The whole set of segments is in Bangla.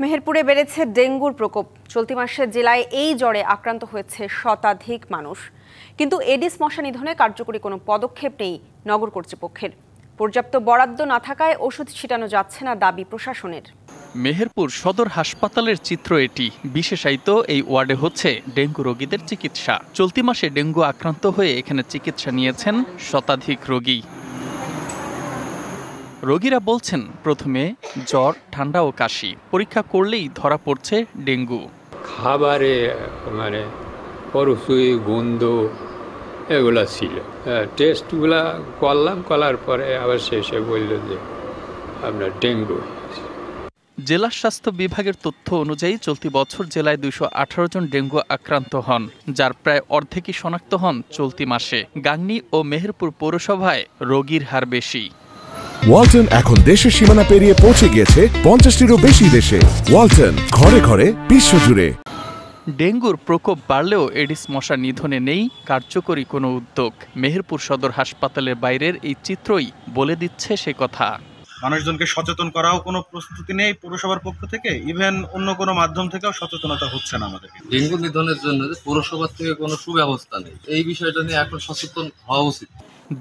মেহেরপুরে বেড়েছে ডেঙ্গুর প্রকোপ। চলতি মাসে জেলায় এই জ্বরে আক্রান্ত হয়েছে শতাধিক মানুষ, কিন্তু এডিস মশা নিধনে কার্যকরী কোনো পদক্ষেপ নেই নগর কর্তৃপক্ষের। পর্যাপ্ত বরাদ্দ না থাকায় ওষুধ ছিটানো যাচ্ছে না দাবি প্রশাসনের। মেহেরপুর সদর হাসপাতালের চিত্র এটি। বিশেষায়িত এই ওয়ার্ডে হচ্ছে ডেঙ্গু রোগীদের চিকিৎসা। চলতি মাসে ডেঙ্গু আক্রান্ত হয়ে এখানে চিকিৎসা নিয়েছেন শতাধিক রোগী। রোগীরা বলছেন প্রথমে জ্বর, ঠান্ডা ও কাশি, পরীক্ষা করলেই ধরা পড়ছে ডেঙ্গু। খাবারে পরশুই গন্ধ এগুলা ছিল। টেস্টগুলা করার পরে আবার শেষে বলল যে আপনার ডেঙ্গু। জেলা স্বাস্থ্য বিভাগের তথ্য অনুযায়ী চলতি বছর জেলায় 218 জন ডেঙ্গু আক্রান্ত হন, যার প্রায় অর্ধেকই শনাক্ত হন চলতি মাসে। গাংনী ও মেহেরপুর পৌরসভায় রোগীর হার বেশি। ওয়ালটন এখন দেশের সীমানা পেরিয়ে পৌঁছে গিয়েছে 50টিরও বেশি দেশে। ওয়ালটন, ঘরে ঘরে, বিশ্বজুড়ে। ডেঙ্গুর প্রকোপ বাড়লেও এডিস মশা নিধনে নেই কার্যকরী কোনো উদ্যোগ। মেহেরপুর সদর হাসপাতালের বাইরের এই চিত্রই বলে দিচ্ছে সে কথা। মানুষজনকে সচেতন করাও কোনো প্রস্তুতি নেই পৌরসভার পক্ষ থেকে, ইভেন অন্য কোনো মাধ্যম থেকেও সচেতনতা হচ্ছে না আমাদের। ডেঙ্গু নিধনের জন্য পৌরসভার থেকে কোনো সুব্যবস্থা নেই, এই বিষয়টা নিয়ে এখন সচেতন হওয়া উচিত।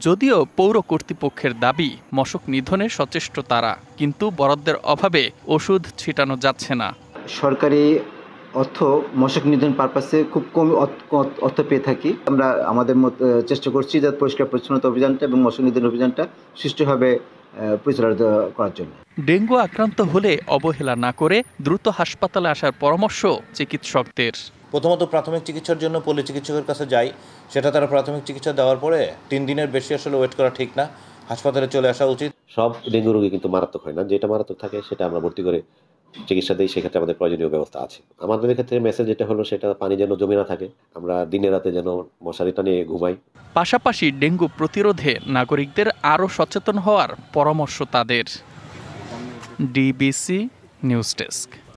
যদিও পৌর কর্তৃপক্ষের দাবি মশক নিধনে সচেষ্ট তারা, কিন্তু বরাদ্দের অভাবে ওষুধ ছিটানো যাচ্ছে না। সরকারি অর্থ মশক নিধন পারপাসে খুব কম অর্থ পেয়ে থাকি। আমরা আমাদের চেষ্টা করছি যে পরিষ্কার পরিচ্ছন্নতা অভিযানটা এবং মশক নিধন অভিযানটা সুষ্ঠুভাবে পরিচালিত করার জন্য। ডেঙ্গু আক্রান্ত হলে অবহেলা না করে দ্রুত হাসপাতালে আসার পরামর্শ চিকিৎসকদের। প্রথমত প্রাথমিক চিকিৎসার জন্য পল্লী চিকিৎসকের কাছে যাই, সেটা তারা প্রাথমিক চিকিৎসা দেওয়ার পরে 3 দিনের বেশি আসলে ওয়েট করা ঠিক না, হাসপাতালে চলে আসা উচিত। সব ডেঙ্গু রোগী কিন্তু মারাত্মক হয় না, যেটা মারাত্মক থাকে সেটা আমরা ভর্তি করে চিকিৎসা দিই, সেক্ষেত্রে আমাদের প্রয়োজনীয় ব্যবস্থা আছে। আমাদের ক্ষেত্রে মেসেজ যেটা হলো সেটা পানি যেন জমে না থাকে, আমরা দিনে রাতে যেন মশারি টানিয়ে ঘুমাই। পাশাপাশি ডেঙ্গু প্রতিরোধে নাগরিকদের আরও সচেতন হওয়ার পরামর্শ তাদের। DBC news desk.